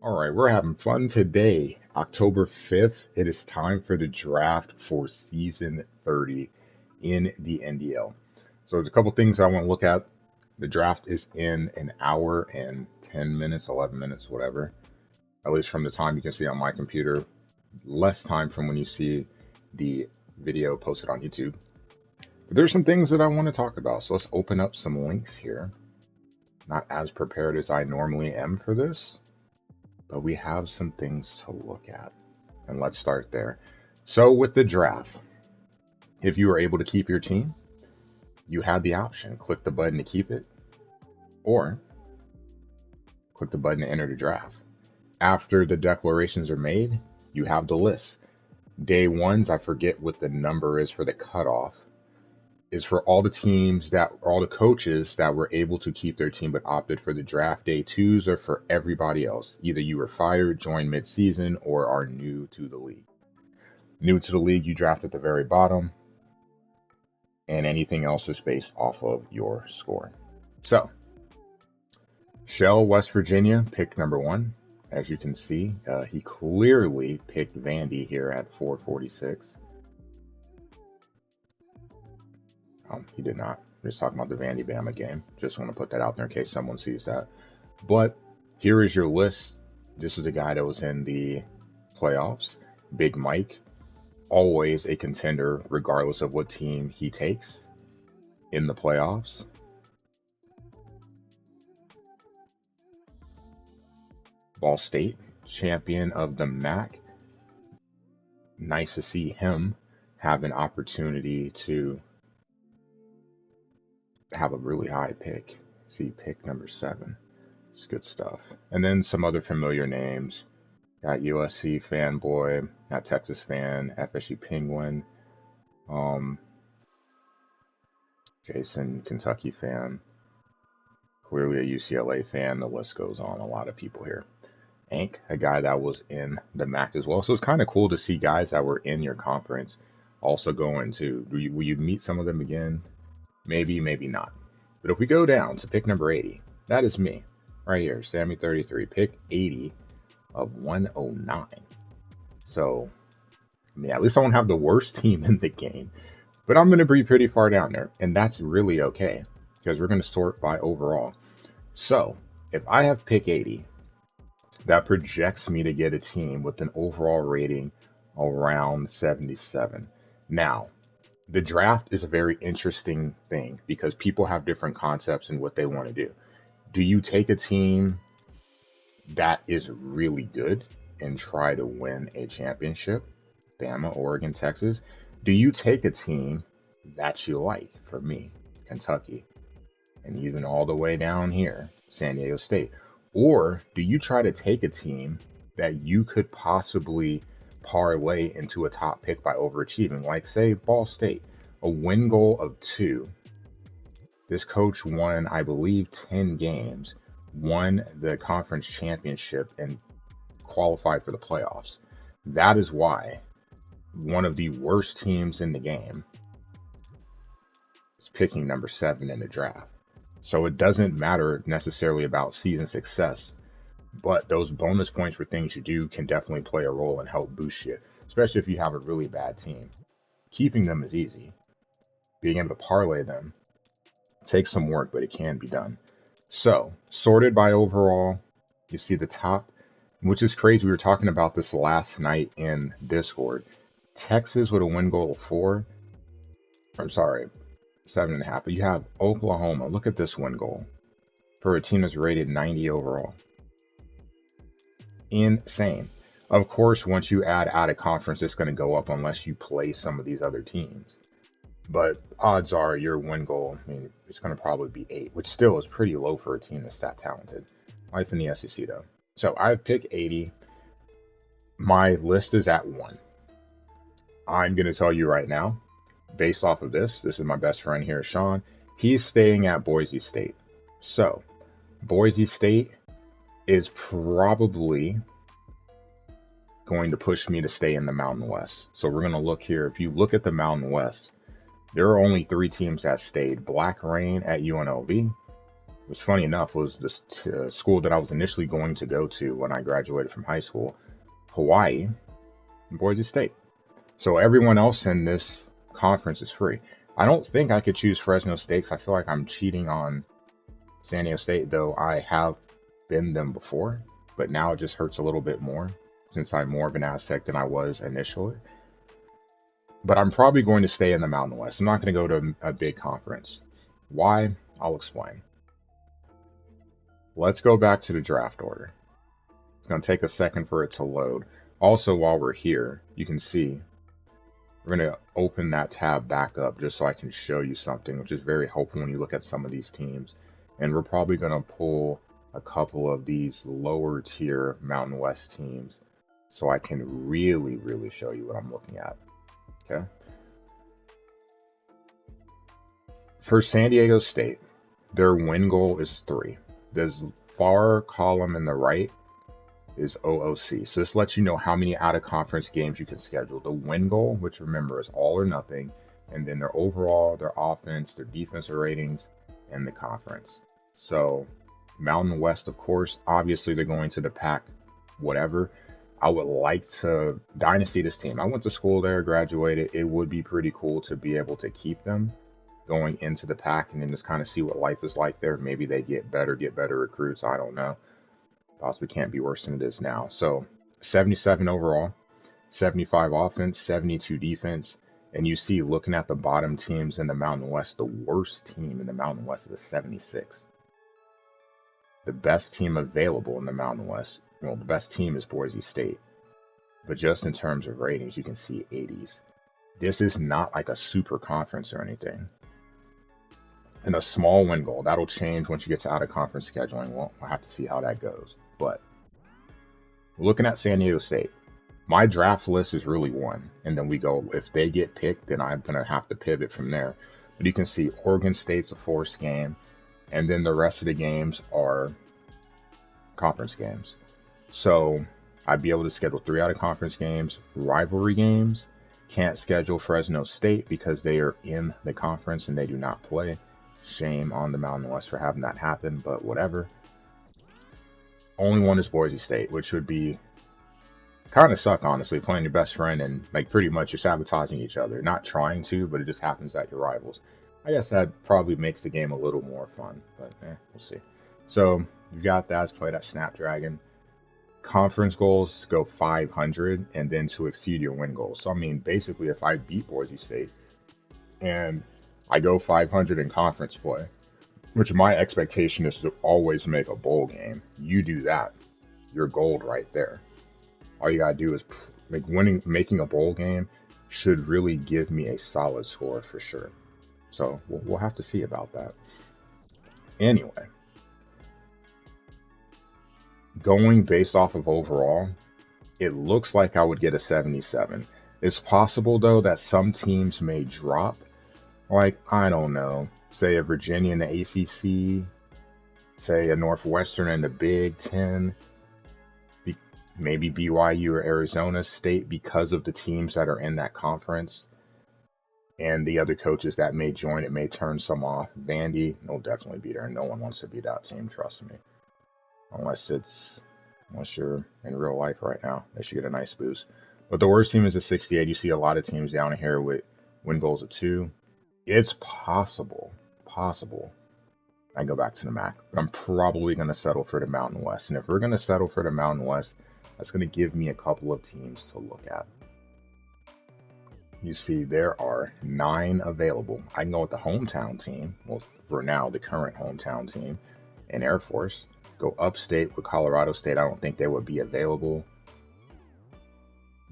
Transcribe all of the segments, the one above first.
All right, we're having fun today. October 5th, it is time for the draft for season 30 in the NDL. So there's a couple things I want to look at. The draft is in an hour and 10 minutes, 11 minutes, whatever. At least from the time you can see on my computer. Less time from when you see the video posted on YouTube. But there's some things that I want to talk about. So let's open up some links here. Not as prepared as I normally am for this, but we have some things to look at. And let's start there. So with the draft, if you were able to keep your team, you had the option. Click the button to keep it, or click the button to enter the draft. After the declarations are made, you have the list. Day ones, I forget what the number is for the cutoff, is for all the teams all the coaches that were able to keep their team but opted for the draft. Day twos are for everybody else. Either you were fired, joined mid-season, or are new to the league. New to the league, you draft at the very bottom, and anything else is based off of your score. So, Shell, West Virginia, pick number 1. As you can see, he clearly picked Vandy here at 446. He did not. We're just talking about the Vandy Bama game. Just want to put that out there in case someone sees that. But here is your list. This is the guy that was in the playoffs. Big Mike, always a contender regardless of what team he takes in the playoffs. Ball State, champion of the MAC. Nice to see him have an opportunity to have a really high pick. See, pick number 7. It's good stuff. And then some other familiar names. Got USC fanboy, got Texas fan, FSU Penguin, Jason Kentucky fan, clearly a UCLA fan. The list goes on. A lot of people here. Ank, a guy that was in the MAC as well. So it's kind of cool to see guys that were in your conference also going to. Will you meet some of them again? Maybe, maybe not. But if we go down to pick number 80, that is me right here, Sammy 33, pick 80 of 109. So, I mean, at least I won't have the worst team in the game, but I'm going to be pretty far down there, and that's really okay because we're going to sort by overall. So, if I have pick 80, that projects me to get a team with an overall rating around 77. Now, the draft is a very interesting thing because people have different concepts in what they want to do. Do you take a team that is really good and try to win a championship? Bama, Oregon, Texas. Do you take a team that you like? For me, Kentucky. And even all the way down here, San Diego State. Or do you try to take a team that you could possibly parlay into a top pick by overachieving? Like, say, Ball State, a win goal of 2. This coach won, I believe, 10 games, won the conference championship, and qualified for the playoffs. That is why one of the worst teams in the game is picking number 7 in the draft. So it doesn't matter necessarily about season success, but those bonus points for things you do can definitely play a role and help boost you, especially if you have a really bad team. Keeping them is easy. Being able to parlay them takes some work, but it can be done. So, sorted by overall, you see the top, which is crazy. We were talking about this last night in Discord. Texas with a win goal of 4. I'm sorry, 7.5. But you have Oklahoma. Look at this win goal for a team that's rated 90 overall. Insane. Of course, once you add out of conference, it's going to go up unless you play some of these other teams. But odds are your win goal, I mean, it's going to probably be 8, which still is pretty low for a team that's that talented. Life in the SEC, though. So I pick 80. My list is at 1. I'm going to tell you right now, based off of this is my best friend here, Sean. He's staying at Boise State. So Boise State is probably going to push me to stay in the Mountain West. So we're going to look here. If you look at the Mountain West, there are only 3 teams that stayed. Black Rain at UNLV, which funny enough was the school that I was initially going to go to when I graduated from high school, Hawaii, and Boise State. So everyone else in this conference is free. I don't think I could choose Fresno State 'cause I feel like I'm cheating on San Diego State, though I have been them before, but now it just hurts a little bit more since I'm more of an Aztec than I was initially. But I'm probably going to stay in the Mountain West. I'm not going to go to a big conference. Why? I'll explain. Let's go back to the draft order. It's going to take a second for it to load. Also, while we're here, you can see we're going to open that tab back up just so I can show you something, which is very helpful when you look at some of these teams. And we're probably going to pull a couple of these lower tier Mountain West teams so I can really, really show you what I'm looking at. Okay. For San Diego State, their win goal is 3. This far column in the right is OOC. So this lets you know how many out-of-conference games you can schedule. The win goal, which remember is all or nothing, and then their overall, their offense, their defensive ratings, and the conference. So Mountain West, of course, obviously they're going to the Pac whatever. I would like to dynasty this team. I went to school there, graduated. It would be pretty cool to be able to keep them going into the Pac and then just kind of see what life is like there. Maybe they get better recruits. I don't know. Possibly can't be worse than it is now. So 77 overall, 75 offense, 72 defense. And you see, looking at the bottom teams in the Mountain West, the worst team in the Mountain West is a 76. The best team available in the Mountain West, well, the best team is Boise State. But just in terms of ratings, you can see 80s. This is not like a super conference or anything. And a small win goal, that'll change once you get to out-of-conference scheduling. We'll have to see how that goes. But looking at San Diego State, my draft list is really 1. And then we go, if they get picked, then I'm going to have to pivot from there. But you can see Oregon State's a forced game. And then the rest of the games are conference games. So I'd be able to schedule 3 out-of-conference games, rivalry games. Can't schedule Fresno State because they are in the conference and they do not play. Shame on the Mountain West for having that happen, but whatever. Only one is Boise State, which would be kind of suck, honestly, playing your best friend and like pretty much you're sabotaging each other. Not trying to, but it just happens that you're rivals. I guess that probably makes the game a little more fun, but we'll see. So you've got that. It's played at Snapdragon. Conference goals go 500 and then to exceed your win goals. So I mean, basically, if I beat Boise State and I go 500 in conference play, which my expectation is to always make a bowl game, you do that, you're gold right there. All you gotta do is making a bowl game should really give me a solid score for sure. So we'll have to see about that. Anyway, going based off of overall, it looks like I would get a 77. It's possible, though, that some teams may drop. Like, I don't know, say a Virginia in the ACC, say a Northwestern in the Big Ten, maybe BYU or Arizona State because of the teams that are in that conference. And the other coaches that may join it may turn some off. Vandy, they'll definitely be there. No one wants to be that team, trust me. Unless you're in real life right now. They should get a nice boost. But the worst team is a 68. You see a lot of teams down here with win goals of 2. It's possible. I can go back to the MAC. But I'm probably going to settle for the Mountain West. And if we're going to settle for the Mountain West, that's going to give me a couple of teams to look at. You see, there are 9 available. I can go with the hometown team. Well, for now, the current hometown team and Air Force. Go upstate with Colorado State. I don't think they would be available.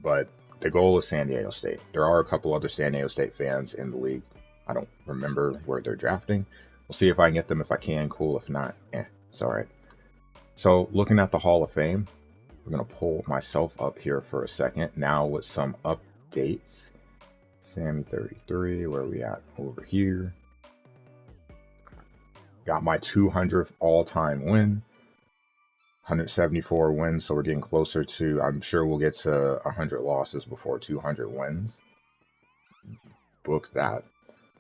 But the goal is San Diego State. There are a couple other San Diego State fans in the league. I don't remember where they're drafting. We'll see if I can get them. If I can, cool. If not, it's all right. So looking at the Hall of Fame, we're going to pull myself up here for a second. Now with some updates. Sammy 33, where are we at? Over here. Got my 200th all-time win. 174 wins, so we're getting closer to, I'm sure we'll get to 100 losses before 200 wins. Book that.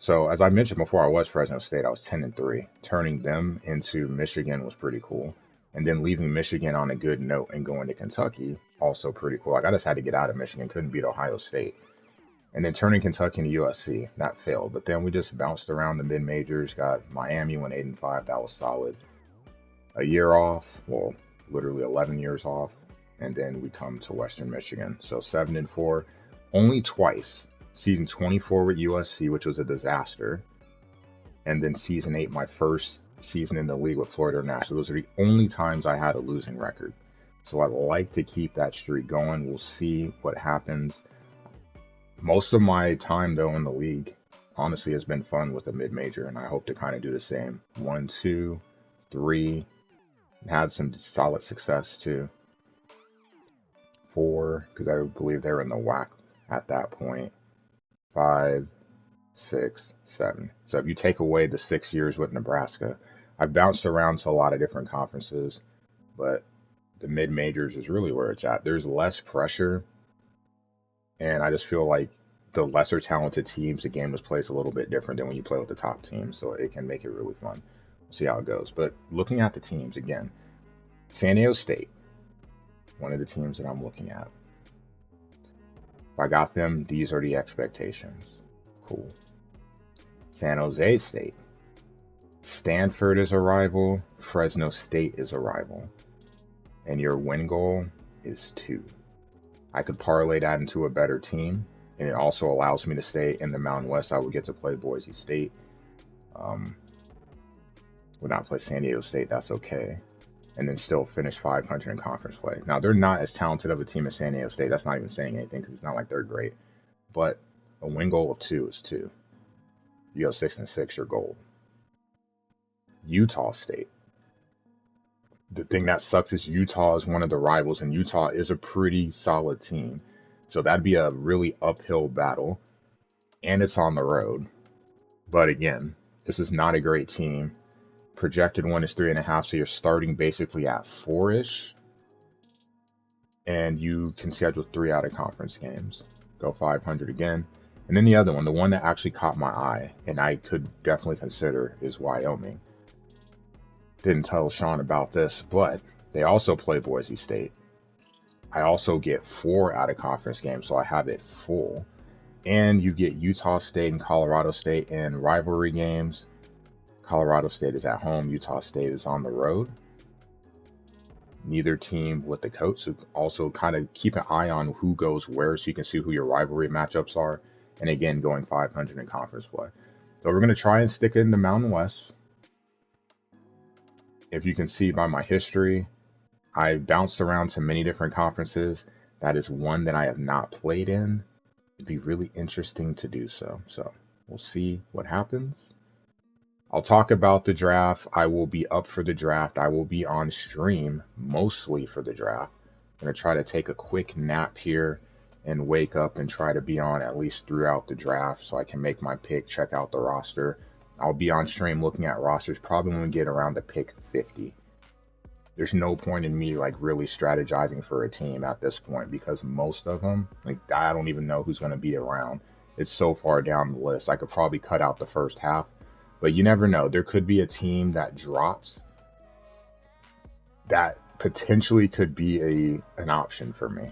So as I mentioned before, I was Fresno State. I was 10-3. Turning them into Michigan was pretty cool. And then leaving Michigan on a good note and going to Kentucky, also pretty cool. Like I just had to get out of Michigan, couldn't beat Ohio State. And then turning Kentucky into USC, that failed. But then we just bounced around the mid majors, got Miami, went 8-5, that was solid. A year off, well, literally 11 years off, and then we come to Western Michigan. So 7-4, only twice. Season 24 with USC, which was a disaster, and then season 8, my first season in the league with Florida International. Those are the only times I had a losing record. So I'd like to keep that streak going. We'll see what happens. Most of my time, though, in the league, honestly, has been fun with a mid-major, and I hope to kind of do the same. 1, 2, 3, had some solid success, too. 4, because I believe they were in the WAC at that point. 5, 6, 7. So if you take away the 6 years with Nebraska, I've bounced around to a lot of different conferences, but the mid-majors is really where it's at. There's less pressure, and I just feel like the lesser talented teams, the game just plays a little bit different than when you play with the top teams, so it can make it really fun. We'll see how it goes. But looking at the teams again, San Diego State, one of the teams that I'm looking at. If I got them, these are the expectations. Cool. San Jose State. Stanford is a rival. Fresno State is a rival. And your win goal is 2. I could parlay that into a better team, and it also allows me to stay in the Mountain West. I would get to play Boise State. Would not play San Diego State, that's okay. And then still finish 500 in conference play. Now, they're not as talented of a team as San Diego State. That's not even saying anything because it's not like they're great. But a win goal of 2 is 2. You go 6-6, you're gold. Utah State. The thing that sucks is Utah is one of the rivals, and Utah is a pretty solid team. So that'd be a really uphill battle. And it's on the road. But again, this is not a great team. Projected one is 3.5, so you're starting basically at 4-ish. And you can schedule 3 out of conference games. Go 500 again. And then the other one, the one that actually caught my eye, and I could definitely consider, is Wyoming. Didn't tell Sean about this, but they also play Boise State. I also get 4 out of conference games, so I have it full. And you get Utah State and Colorado State in rivalry games. Colorado State is at home. Utah State is on the road. Neither team with the coach, so also kind of keep an eye on who goes where so you can see who your rivalry matchups are. And again, going 500 in conference play. So we're going to try and stick in the Mountain West. If you can see by my history, I bounced around to many different conferences. That is one that I have not played in. It'd be really interesting to do so. So we'll see what happens. I'll talk about the draft. I will be up for the draft. I will be on stream mostly for the draft. I'm going to try to take a quick nap here and wake up and try to be on at least throughout the draft so I can make my pick, check out the roster. I'll be on stream looking at rosters probably when we get around to pick 50. There's no point in me like really strategizing for a team at this point because most of them, like I don't even know who's going to be around. It's so far down the list. I could probably cut out the first half. But you never know. There could be a team that drops that potentially could be an option for me.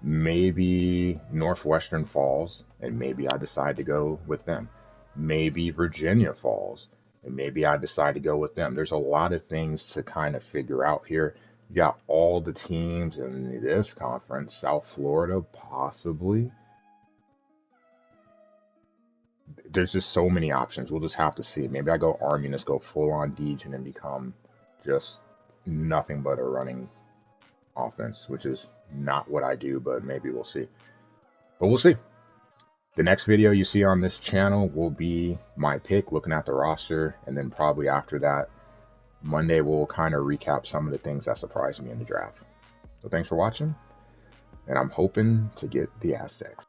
Maybe Northwestern falls, and maybe I decide to go with them. Maybe Virginia falls, and maybe I decide to go with them. There's a lot of things to kind of figure out here. You got all the teams in this conference. South Florida, possibly. There's just so many options. We'll just have to see. Maybe I go Army and just go full on Degen and become just nothing but a running offense, which is not what I do, but maybe we'll see. But we'll see. The next video you see on this channel will be my pick, looking at the roster, and then probably after that, Monday we'll kind of recap some of the things that surprised me in the draft. So thanks for watching, and I'm hoping to get the Aztecs.